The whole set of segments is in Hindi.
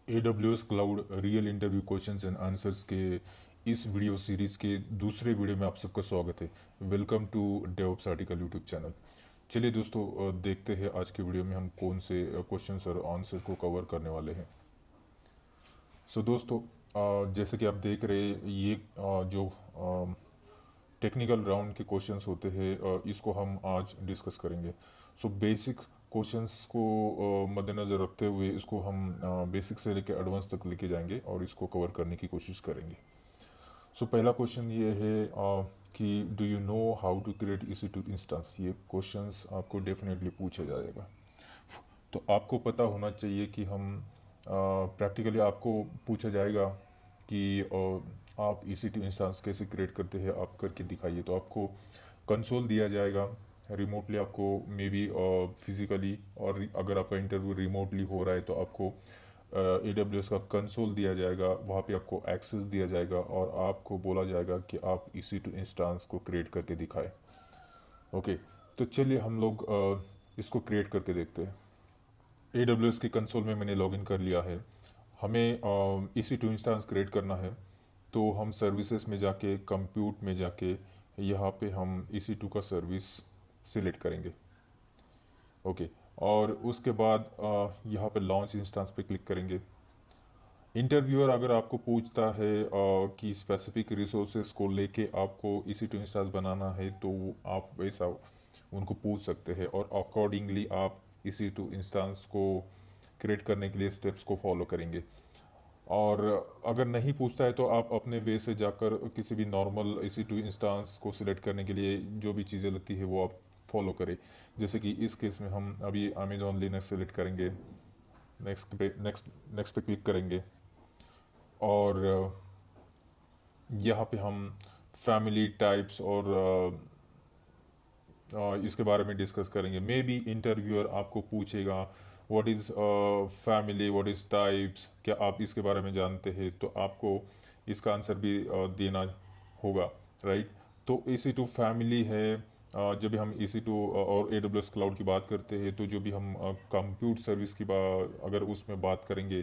AWS cloud real interview questions and answers के इस वीडियो सीरीज के दूसरे वीडियो में आप सबका स्वागत है। Welcome to DevOps article YouTube channel. चलिए दोस्तों, देखते हैं आज के वीडियो में हम कौन से क्वेश्चंस और आंसर को कवर करने वाले हैं। सो दोस्तों, जैसे कि आप देख रहे हैं, ये जो टेक्निकल राउंड के क्वेश्चंस होते हैं, इसको हम आज डिस्कस करेंगे। सो बेसिक क्वेश्चंस को मद्देनज़र रखते हुए इसको हम बेसिक से लेकर एडवांस तक लेके जाएंगे और इसको कवर करने की कोशिश करेंगे। सो पहला क्वेश्चन ये है कि do you know how to create EC2 instance. ये क्वेश्चंस आपको डेफिनेटली पूछा जाएगा। तो आपको पता होना चाहिए कि हम प्रैक्टिकली आपको पूछा जाएगा कि आप EC2 इंस्टेंस कैसे क्रिएट करते हैं, आप करके दिखाइए। तो आपको कंसोल दिया जाएगा रिमोटली, आपको मे बी फिजिकली, और अगर आपका इंटरव्यू रिमोटली हो रहा है तो आपको AWS का कंसोल दिया जाएगा, वहाँ पे आपको एक्सेस दिया जाएगा और आपको बोला जाएगा कि आप EC2 इंस्टेंस को क्रिएट करके दिखाएं। ओके, तो चलिए हम लोग इसको क्रिएट करके देखते हैं। AWS की कंसोल में मैंने लॉगिन कर लिया है। हमें EC2 इंस्टेंस क्रिएट करना है, तो हम सर्विसेज में जाके, कंप्यूट में जाके, यहाँ पे हम EC2 का सर्विस सिलेक्ट करेंगे। ओके, और उसके बाद यहाँ पे लॉन्च इंस्टेंस पे क्लिक करेंगे। इंटरव्यूअर अगर आपको पूछता है कि स्पेसिफिक रिसोर्सेज को लेके आपको EC2 इंस्टेंस बनाना है, तो आप वैसा उनको पूछ सकते हैं और अकॉर्डिंगली आप EC2 इंस्टेंस को क्रिएट करने के लिए स्टेप्स को फॉलो करेंगे। और अगर नहीं पूछता है तो आप अपने वे से जाकर किसी भी नॉर्मल EC2 इंस्टेंस को सिलेक्ट करने के लिए जो भी चीज़ें लगती है वो आप फॉलो करें। जैसे कि इस केस में हम अभी अमेजॉन लिनक्स सेलेक्ट करेंगे, नेक्स्ट पे क्लिक करेंगे और यहाँ पे हम फैमिली टाइप्स और इसके बारे में डिस्कस करेंगे। मे बी इंटरव्यूअर आपको पूछेगा what is family, what is types, क्या आप इसके बारे में जानते हैं, तो आपको इसका आंसर भी देना होगा, राइट। तो EC2 फैमिली है। जब भी हम EC2 और AWS क्लाउड की बात करते हैं, तो जो भी हम कंप्यूट सर्विस की अगर उसमें बात करेंगे,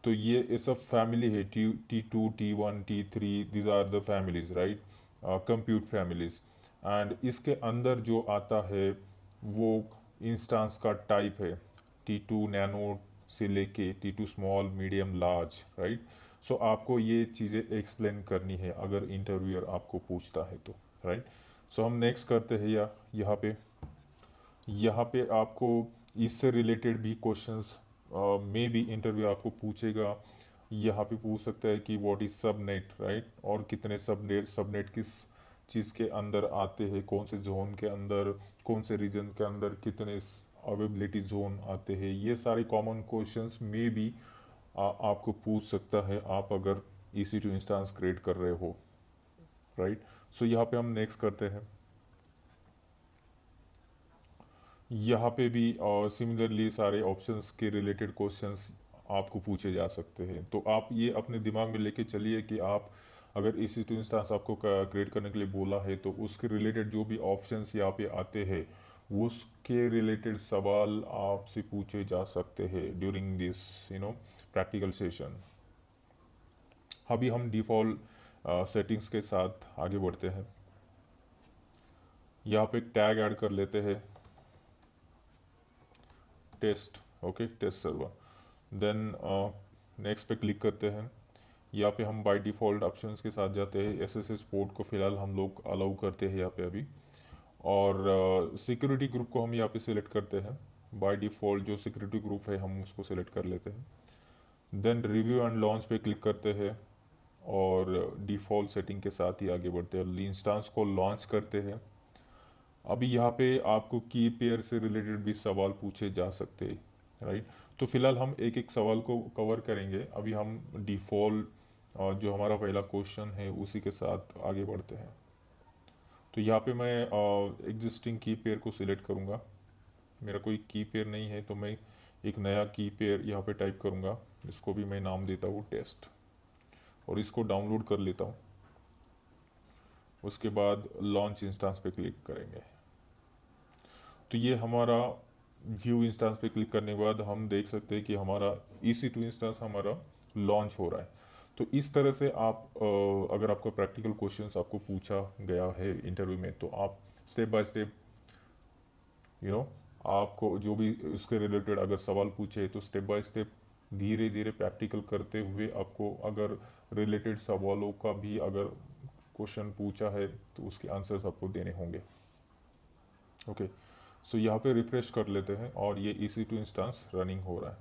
तो ये सब फैमिली है। T2, T1, T3, these are the families, right, compute families. And इसके अंदर जो आता है वो इंस्टेंस का टाइप है, T2 नैनो से लेके T2 small, medium, large, right. So आपको ये चीज़ें एक्सप्लेन करनी है अगर इंटरव्यूअर आपको पूछता है तो, राइट। सो हम नेक्स्ट करते हैं। यहाँ पे आपको इससे रिलेटेड भी क्वेश्चंस मे बी इंटरव्यू आपको पूछेगा। यहाँ पे पूछ सकता है कि व्हाट इज सबनेट, राइट, और कितने सबनेट किस चीज़ के अंदर आते हैं, कौन से जोन के अंदर, कौन से रीजन के अंदर कितने अवेलेबिलिटी जोन आते हैं। ये सारे कॉमन क्वेश्चंस मे बी आपको पूछ सकता है आप अगर EC2 इंस्टेंस क्रिएट कर रहे हो, राइट। सो यहाँ पे हम नेक्स्ट करते हैं। यहाँ पे भी और सिमिलरली सारे ऑप्शंस के रिलेटेड क्वेश्चंस आपको पूछे जा सकते हैं। तो आप ये अपने दिमाग में लेके चलिए कि आप अगर EC2 इंस्टेंस आपको क्रिएट करने के लिए बोला है, तो उसके रिलेटेड जो भी ऑप्शंस यहाँ पे आते हैं उसके रिलेटेड सवाल आपसे पूछे जा सकते हैं ड्यूरिंग दिस प्रैक्टिकल सेशन। अभी हम डिफ़ॉल्ट सेटिंग्स के साथ आगे बढ़ते हैं। यहाँ पे एक टैग ऐड कर लेते हैं, test. Okay, test server. Then next पे क्लिक करते हैं। यहाँ पे हम बाय डिफ़ॉल्ट ऑप्शंस के साथ जाते हैं। SSH पोर्ट को फ़िलहाल हम लोग अलाउ करते हैं यहाँ पे अभी, और सिक्योरिटी ग्रुप को हम यहाँ पे सिलेक्ट करते हैं। बाय डिफ़ॉल्ट जो सिक्योरिटी ग्रुप है हम उसको सिलेक्ट कर लेते हैं। देन रिव्यू एंड लॉन्च पे क्लिक करते हैं और डिफ़ॉल्ट सेटिंग के साथ ही आगे बढ़ते हैं। इंस्टेंस को लॉन्च करते हैं। अभी यहाँ पे आपको की पेयर से रिलेटेड भी सवाल पूछे जा सकते हैं, राइट। तो फिलहाल हम एक एक सवाल को कवर करेंगे। अभी हम डिफ़ॉल्ट जो हमारा पहला क्वेश्चन है उसी के साथ आगे बढ़ते हैं। तो यहाँ पे मैं एग्जिस्टिंग की पेयर को सिलेक्ट करूँगा। मेरा कोई की पेयर नहीं है तो मैं एक नया की पेयर यहाँ पे टाइप करूँगा। इसको भी मैं नाम देता हूँ टेस्ट, और इसको डाउनलोड कर लेता हूँ। उसके बाद लॉन्च इंस्टेंस पे क्लिक करेंगे। तो ये हमारा व्यू इंस्टेंस पे क्लिक करने के बाद हम देख सकते हैं कि हमारा EC2 इंस्टेंस हमारा लॉन्च हो रहा है। तो इस तरह से आप अगर आपका प्रैक्टिकल क्वेश्चंस आपको पूछा गया है इंटरव्यू में, तो आप स्टेप बाय स्टेप आपको जो भी इसके रिलेटेड अगर सवाल पूछे तो स्टेप बाय स्टेप धीरे धीरे प्रैक्टिकल करते हुए आपको अगर रिलेटेड सवालों का भी अगर क्वेश्चन पूछा है तो उसके आंसर्स आपको देने होंगे। ओके, सो यहाँ पे रिफ्रेश कर लेते हैं और ये EC2 इंस्टेंस रनिंग हो रहा है,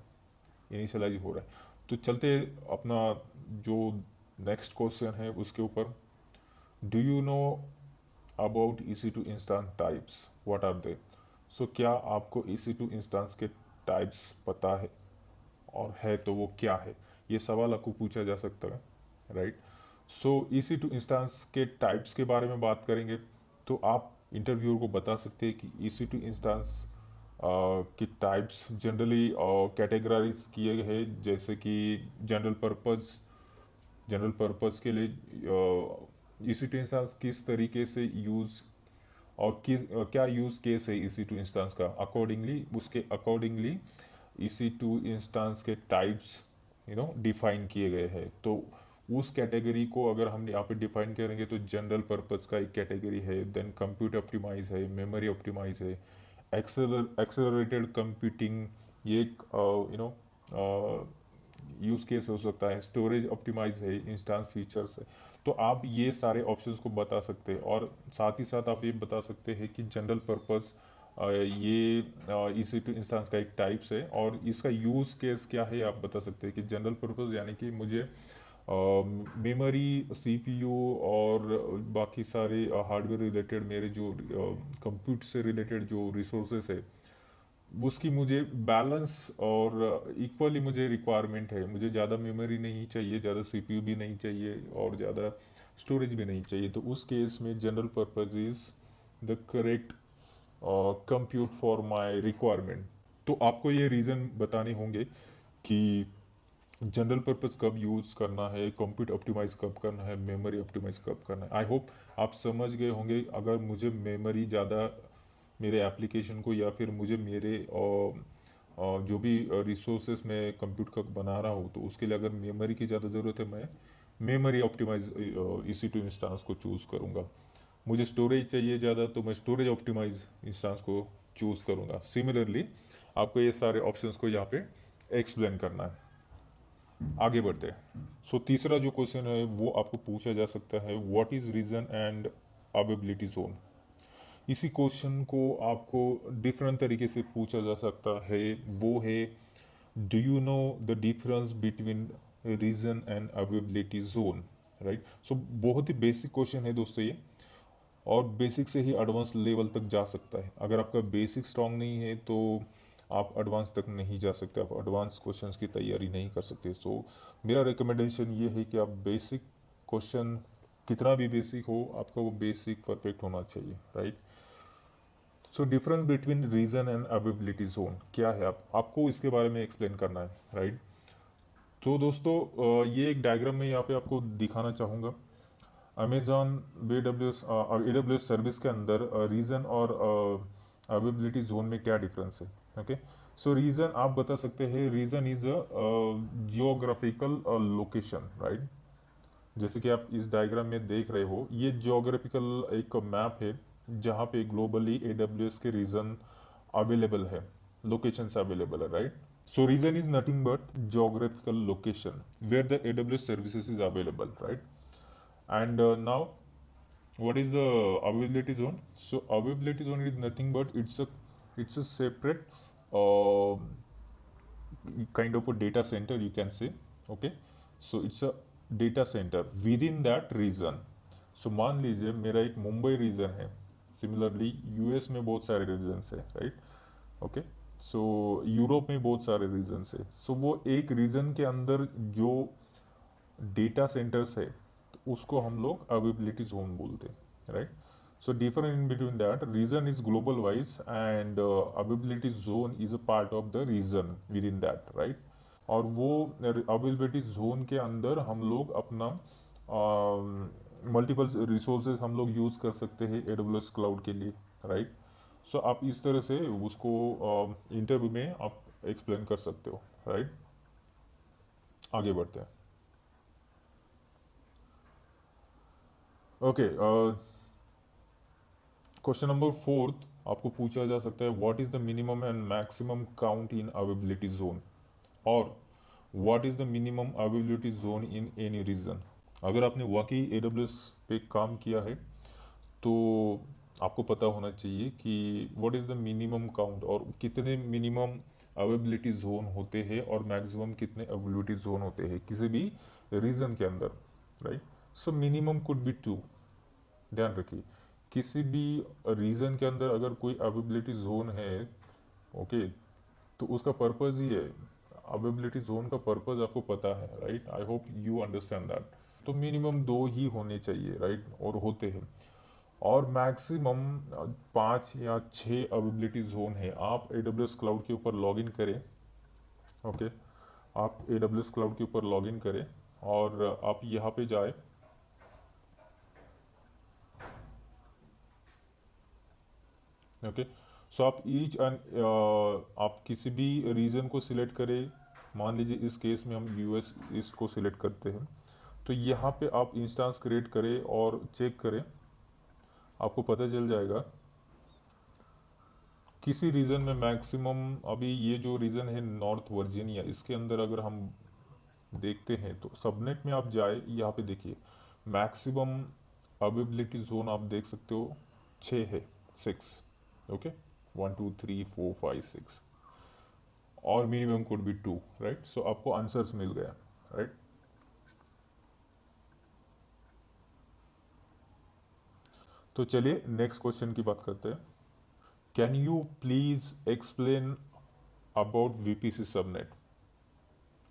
इनिशियलाइज हो रहा है। तो चलते अपना जो नेक्स्ट क्वेश्चन है उसके ऊपर। Do you know about EC2 instance types, what are they? So क्या आपको EC2 इंस्टेंस के टाइप्स पता है, और है तो वो क्या है? ये सवाल आपको पूछा जा सकता है, राइट? सो EC2 इंस्टेंस के टाइप्स के बारे में बात करेंगे तो आप इंटरव्यूअर को बता सकते हैं कि EC2 इंस्टेंस के टाइप्स जनरली कैटेगराइज किए गए हैं, जैसे कि जनरल पर्पस के लिए EC2 इंस्टेंस किस तरीके से यूज़ और क्या यूज़ केस है EC2 इंस्टेंस का, उसके अकॉर्डिंगली EC2 इंस्टेंस के टाइप्स डिफाइन किए गए हैं। तो उस कैटेगरी को अगर हम यहाँ पे डिफाइन करेंगे तो जनरल पर्पस का एक कैटेगरी है, देन कंप्यूट ऑप्टिमाइज है, मेमोरी ऑप्टिमाइज है, एक्सेलरेटेड कंप्यूटिंग ये एक यूज केस हो सकता है, स्टोरेज ऑप्टिमाइज है, इंस्टेंस फीचर्स है। तो आप ये सारे ऑप्शंस को बता सकते हैं, और साथ ही साथ आप ये बता सकते हैं कि जनरल पर्पस ये EC2 इंस्टेंस का एक टाइप्स है और इसका यूज़ केस क्या है आप बता सकते हैं कि जनरल पर्पस यानी कि मुझे मेमोरी, CPU और बाकी सारे हार्डवेयर रिलेटेड मेरे जो कंप्यूट से रिलेटेड जो रिसोर्सेस है उसकी मुझे बैलेंस और इक्वली मुझे रिक्वायरमेंट है। मुझे ज़्यादा मेमोरी नहीं चाहिए, ज़्यादा CPU भी नहीं चाहिए और ज़्यादा स्टोरेज भी नहीं चाहिए। तो उस केस में general purpose is the correct compute for my requirement. तो आपको ये रीज़न बताने होंगे कि जनरल पर्पस कब यूज़ करना है, कंप्यूट ऑप्टिमाइज कब करना है, मेमोरी ऑप्टिमाइज कब करना है। आई होप आप समझ गए होंगे। अगर मुझे मेमोरी ज़्यादा मेरे एप्लीकेशन को या फिर मुझे मेरे जो भी रिसोर्सेस मैं कंप्यूट का बना रहा हूँ तो उसके लिए अगर मेमोरी की ज़्यादा ज़रूरत है, मैं मेमोरी ऑप्टिमाइज EC2 इंस्टेंस को चूज़ करूँगा। मुझे स्टोरेज चाहिए ज़्यादा तो मैं स्टोरेज ऑप्टिमाइज इंस्टेंस को चूज़ करूँगा। सिमिलरली आपको ये सारे ऑप्शंस को यहाँ पे एक्सप्लेन करना है। आगे बढ़ते हैं। सो तीसरा जो क्वेश्चन है वो आपको पूछा जा सकता है, what is region and availability zone. इसी क्वेश्चन को आपको डिफरेंट तरीके से पूछा जा सकता है, वो है do you know the difference between region and availability zone, right? So बहुत ही बेसिक क्वेश्चन है दोस्तों ये, और बेसिक से ही एडवांस लेवल तक जा सकता है। अगर आपका बेसिक स्ट्रांग नहीं है तो आप एडवांस तक नहीं जा सकते, आप एडवांस क्वेश्चंस की तैयारी नहीं कर सकते। सो मेरा रिकमेंडेशन ये है कि आप बेसिक क्वेश्चन कितना भी बेसिक हो आपका वो बेसिक परफेक्ट होना चाहिए, right? So difference between region and availability zone क्या है, आपको इसके बारे में एक्सप्लेन करना है, राइट? तो दोस्तों ये एक डायग्राम में यहाँ पे आपको दिखाना चाहूँगा। अमेजॉन AWS सर्विस के अंदर रीजन और अवेबिलिटी जोन में क्या डिफरेंस है। ओके, सो रीजन आप बता सकते हैं, region is a geographical location, right? जैसे कि आप इस डायग्राम में देख रहे हो, ये जियोग्राफिकल एक मैप है जहाँ पे ग्लोबली AWS के रीजन अवेलेबल है, लोकेशंस अवेलेबल है, right? So region is nothing but geographical location where the AWS services is available, right? And now what is the availability zone? So availability zone is nothing but it's a separate uh, kind of a data center, you can say. Okay, so it's a data center within that region. So मान लीजिए मेरा एक मुंबई रीजन है, सिमिलरली US में बहुत सारे रीजन्स है, राइट? ओके, सो यूरोप में बहुत सारे रीजन्स है। सो वो एक रीजन के अंदर जो डेटा सेंटर्स है तो उसको हम लोग अवेबिलिटी जोन बोलते हैं, right? So different in between that, region is global wise and availability zone is a part of the region within that, right? और वो अवेबिलिटी जोन के अंदर हम लोग अपना मल्टीपल रिसोर्सेज हम लोग यूज़ कर सकते हैं AWS क्लाउड के लिए, राइट? सो आप इस तरह से उसको इंटरव्यू में आप एक्सप्लेन कर सकते हो, राइट। आगे बढ़ते हैं। ओके, क्वेश्चन नंबर फोर्थ आपको पूछा जा सकता है, what is the minimum and maximum count in availability zone, और what is the minimum availability zone in any region. अगर आपने वाकई AWS पे काम किया है तो आपको पता होना चाहिए कि what is the minimum count, और कितने मिनिमम अवेबिलिटी जोन होते हैं और मैक्सिमम कितने अवेबिलिटी जोन होते हैं किसी भी रीजन के अंदर, right. So minimum could be 2, ध्यान रखिए। किसी भी रीजन के अंदर अगर कोई अवेबिलिटी जोन है, ओके, तो उसका पर्पज ही है, अवेबिलिटी जोन का पर्पज आपको पता है, right. I hope you understand that. तो मिनिमम 2 ही होने चाहिए, राइट, और होते हैं। और मैक्सिमम 5 या 6 अवेबिलिटी जोन है। आप AWS क्लाउड के ऊपर लॉगिन करें, ओके, आप AWS क्लाउड के ऊपर लॉगिन करें और आप यहाँ पे जाए, ओके। सो आप ईच एंड आप किसी भी रीजन को सिलेक्ट करें। मान लीजिए इस केस में हम US इसको सिलेक्ट करते हैं, तो यहाँ पे आप इंस्टेंस क्रिएट करें और चेक करें, आपको पता चल जाएगा किसी रीजन में मैक्सिमम। अभी ये जो रीजन है नॉर्थ वर्जीनिया, इसके अंदर अगर हम देखते हैं तो सबनेट में आप जाए, यहाँ पे देखिए मैक्सिमम अवेबिलिटी जोन आप देख सकते हो 6 है, 6, ओके, 1 2 3 4 5 6, और minimum could be 2, right. So आपको आंसर्स मिल गया, राइट। तो चलिए नेक्स्ट क्वेश्चन की बात करते हैं। Can you please explain about VPC subnet,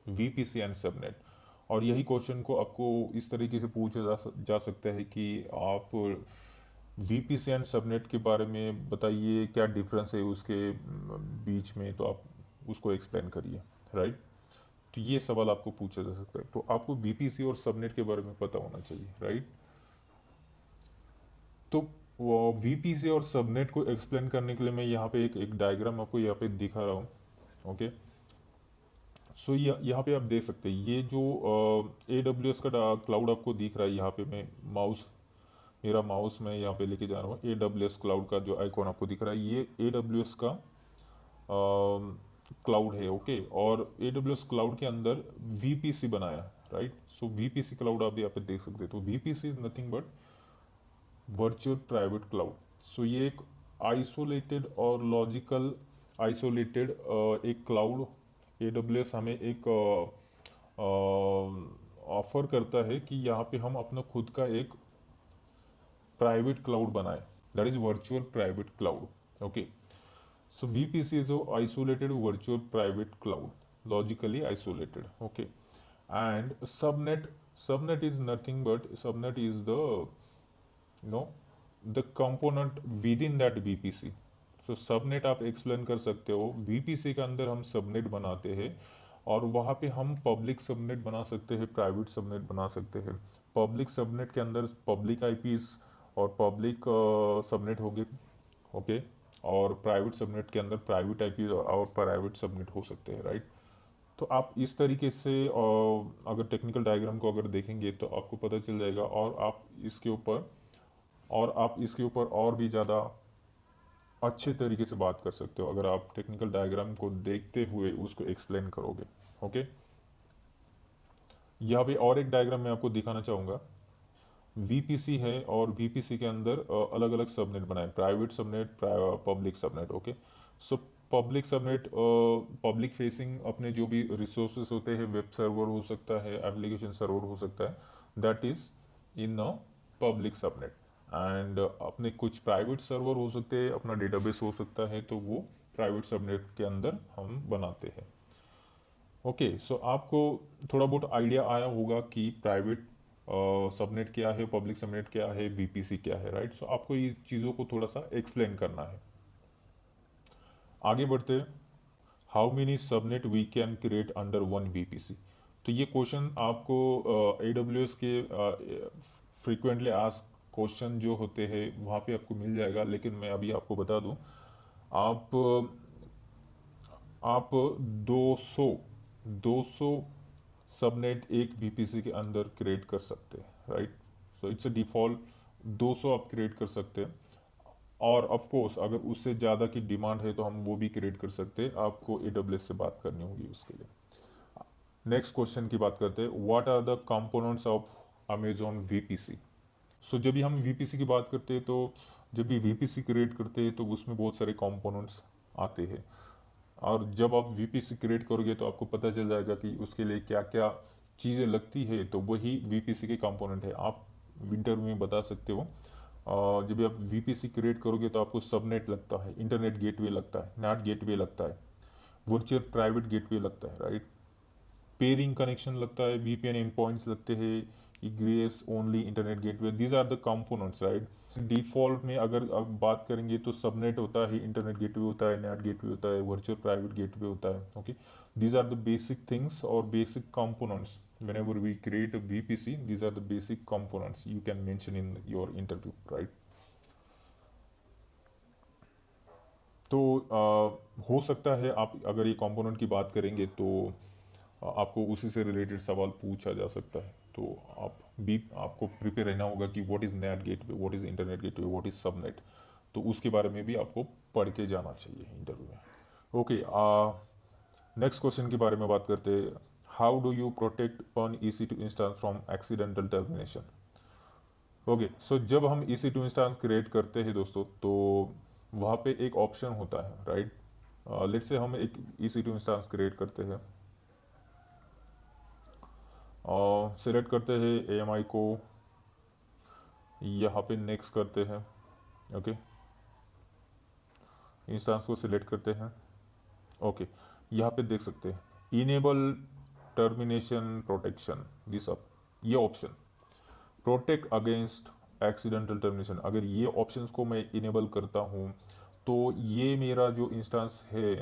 VPC and subnet. और यही क्वेश्चन को आपको इस तरीके से पूछा जा सकता है कि आप VPC एंड सबनेट के बारे में बताइए, क्या डिफरेंस है उसके बीच में, तो आप उसको एक्सप्लेन करिए, राइट। तो ये सवाल आपको पूछा जा सकता है, तो आपको VPC और सबनेट के बारे में पता होना चाहिए, राइट। तो VPC और सबनेट को एक्सप्लेन करने के लिए मैं यहाँ पे एक डायग्राम आपको यहाँ पे दिखा रहा हूँ, ओके। सो यहाँ पे आप देख सकते हैं, ये जो AWS का क्लाउड आपको दिख रहा है, यहाँ पे मैं मेरा माउस मैं यहाँ पे लेके जा रहा हूँ। AWS क्लाउड का जो आइकॉन आपको दिख रहा है, ये AWS का क्लाउड है, ओके। और AWS क्लाउड के अंदर VPC बनाया, राइट। सो VPC क्लाउड आप यहाँ पे देख सकते हैं। तो VPC is nothing but virtual private cloud. So ये एक आइसोलेटेड और लॉजिकल आइसोलेटेड एक क्लाउड AWS हमें एक ऑफर करता है कि यहाँ पे हम अपना खुद का एक प्राइवेट क्लाउड बनाए, that is virtual private cloud, okay. So VPC is a isolated virtual private cloud, logically isolated, okay. And subnet is nothing but subnet is the, you know, the component within that VPC. So subnet आप एक्सप्लेन कर सकते हो, VPC के अंदर हम सबनेट बनाते हैं और वहाँ पे हम पब्लिक सबनेट बना सकते हैं, प्राइवेट सबनेट बना सकते हैं। पब्लिक सबनेट के अंदर पब्लिक IPs और पब्लिक सबनेट होंगे, ओके। और प्राइवेट सबनेट के अंदर प्राइवेट IPs और प्राइवेट सबनेट हो सकते हैं, राइट। तो आप इस तरीके से अगर टेक्निकल डायग्राम को अगर देखेंगे तो आपको पता चल जाएगा, और आप इसके ऊपर और भी ज़्यादा अच्छे तरीके से बात कर सकते हो अगर आप टेक्निकल डायग्राम को देखते हुए उसको एक्सप्लेन करोगे, ओके। यहाँ पे और एक डायग्राम मैं आपको दिखाना चाहूँगा। VPC है और VPC के अंदर अलग अलग सबनेट बनाए, private subnet, public subnet, okay. So public subnet public facing अपने जो भी रिसोर्सेज होते हैं, वेब सर्वर हो सकता है, एप्लीकेशन सर्वर हो सकता है, that is in a public subnet. And अपने कुछ प्राइवेट सर्वर हो सकते हैं, अपना डेटाबेस हो सकता है, तो वो प्राइवेट सबनेट के अंदर हम बनाते हैं, ओके। सो आपको थोड़ा बहुत आइडिया आया होगा कि प्राइवेट सबनेट क्या है, पब्लिक सबनेट क्या है, VPC क्या है, राइट। सो आपको ये चीज़ों को थोड़ा सा एक्सप्लेन करना है। आगे बढ़ते हैं। How many subnet we can create under one VPC। तो ये क्वेश्चन आपको AWS के फ्रिक्वेंटली आस्क क्वेश्चन जो होते हैं वहाँ पे आपको मिल जाएगा, लेकिन मैं अभी आपको बता दूं, आप आप 200 200 सबनेट एक वीपीसी के अंदर क्रिएट कर सकते हैं, right. So it's a default 200 आप क्रिएट कर सकते हैं, और ऑफ कोर्स अगर उससे ज़्यादा की डिमांड है तो हम वो भी क्रिएट कर सकते हैं, आपको AWS से बात करनी होगी उसके लिए। नेक्स्ट क्वेश्चन की बात करते हैं, what are the components of Amazon VPC. So जब भी हम वीपीसी की बात करते हैं तो जब भी वीपीसी क्रिएट करते हैं तो उसमें बहुत सारे कंपोनेंट्स आते हैं, और जब आप वीपीसी क्रिएट करोगे तो आपको पता चल जाएगा कि उसके लिए क्या क्या चीज़ें लगती है, तो वही वीपीसी के कंपोनेंट है। आप विंटर में बता सकते हो, जब भी आप वीपीसी क्रिएट करोगे तो आपको सबनेट लगता है, इंटरनेट गेटवे लगता है, नेट गेटवे लगता है, वर्चुअल प्राइवेट गेटवे लगता है, राइट। पेयरिंग कनेक्शन लगता है, VPN एंड पॉइंट्स लगते हैं, egress only internet gateway, these are the components, right. Default में अगर आप बात करेंगे तो सबनेट होता है, इंटरनेट गेटवे होता है, नेट गेटवे होता है, वर्चुअल प्राइवेट गेटवे होता है, okay. These are the basic things और basic components whenever we create a VPC, these are the basic components you can mention in your interview, right। तो हो सकता है आप अगर ये कंपोनेंट की बात करेंगे तो आपको उसी से रिलेटेड सवाल पूछा जा सकता है, तो आपको प्रिपेयर रहना होगा कि what is net gateway, what is internet gateway, what is subnet, तो उसके बारे में भी आपको पढ़ के जाना चाहिए इंटरव्यू में। ओके, नेक्स्ट क्वेश्चन के बारे में बात करते हैं, how do you protect on EC2 instance from accidental termination. Okay, so जब हम EC2 इंस्टेंस क्रिएट करते हैं दोस्तों, तो वहाँ पे एक ऑप्शन होता है, राइट। लेट्स से हम एक EC2 इंस्टेंस क्रिएट करते हैं और सिलेक्ट करते हैं AMI को, यहाँ पे नेक्स्ट करते हैं, ओके, इंस्टेंस को सिलेक्ट करते हैं, ओके। यहाँ पे देख सकते हैं enable termination protection, this up, ये option protect against accidental termination, अगर ये ऑप्शंस को मैं इनेबल करता हूँ तो ये मेरा जो इंस्टेंस है,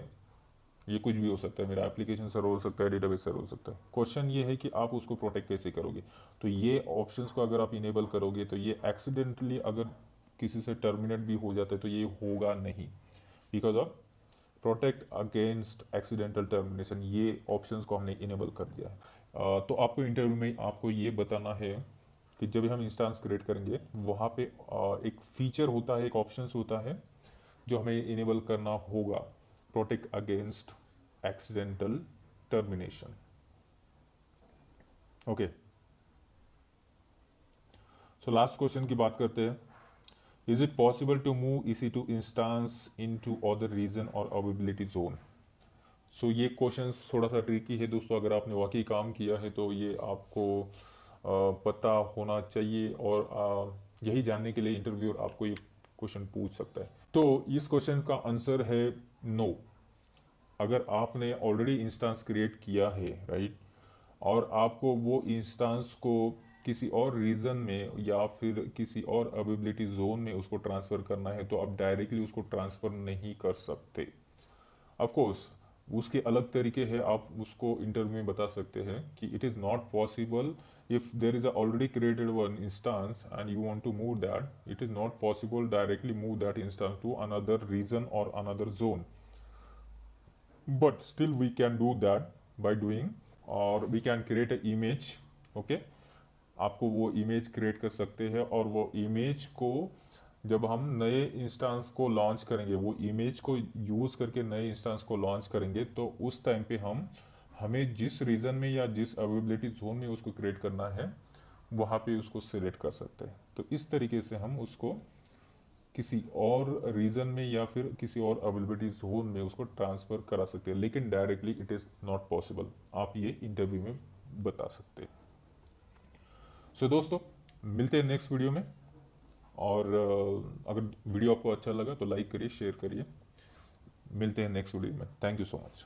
ये कुछ भी हो सकता है, मेरा एप्लीकेशन सर्वर हो सकता है, डेटाबेस सर्वर हो सकता है। क्वेश्चन ये है कि आप उसको प्रोटेक्ट कैसे करोगे। तो ये ऑप्शंस को अगर आप इनेबल करोगे तो ये एक्सीडेंटली अगर किसी से टर्मिनेट भी हो जाता है तो ये होगा नहीं, because of protect against accidental termination, ये ऑप्शंस को हमने इनेबल कर दिया है। तो आपको इंटरव्यू में आपको ये बताना है कि जब भी हम इंस्टेंस क्रिएट करेंगे वहाँ पे एक फीचर होता है, एक ऑप्शंस होता है जो हमें इनेबल करना होगा, protect against accidental termination, okay. So last question की बात करते हैं, is it possible to move EC2 instance into other region और अवेलेबिलिटी जोन। सो ये क्वेश्चन थोड़ा सा ट्रिकी है दोस्तों, अगर आपने वाकई काम किया है तो ये आपको पता होना चाहिए, और यही जानने के लिए इंटरव्यूअर आपको ये क्वेश्चन पूछ सकता है। तो इस क्वेश्चन का आंसर है नो। अगर आपने ऑलरेडी इंस्टेंस क्रिएट किया है, राइट, और आपको वो इंस्टेंस को किसी और रीजन में या फिर किसी और अवेलेबिलिटी जोन में उसको ट्रांसफ़र करना है तो आप डायरेक्टली उसको ट्रांसफ़र नहीं कर सकते। ऑफ कोर्स उसके अलग तरीके हैं, आप उसको इंटरव्यू में बता सकते हैं कि it is not possible if there is a already created one instance and you want to move that, it is not possible directly move that instance to another region or another zone, but still we can do that by doing, or we can create a image, okay। आपको वो इमेज क्रिएट कर सकते हैं, और वो इमेज को जब हम नए इंस्टेंस को लॉन्च करेंगे, वो इमेज को यूज़ करके नए इंस्टेंस को लॉन्च करेंगे, तो उस टाइम पे हमें जिस रीजन में या जिस अवेलेबिलिटी जोन में उसको क्रिएट करना है वहाँ पे उसको सिलेक्ट कर सकते हैं। तो इस तरीके से हम उसको किसी और रीजन में या फिर किसी और अवेलेबिलिटी जोन में उसको ट्रांसफ़र करा सकते हैं, लेकिन directly it is not possible, आप ये इंटरव्यू में बता सकते हैं। सो दोस्तों, मिलते हैं नेक्स्ट वीडियो में, और अगर वीडियो आपको अच्छा लगा तो लाइक करिए, शेयर करिए। मिलते हैं नेक्स्ट वीडियो में। Thank you so much.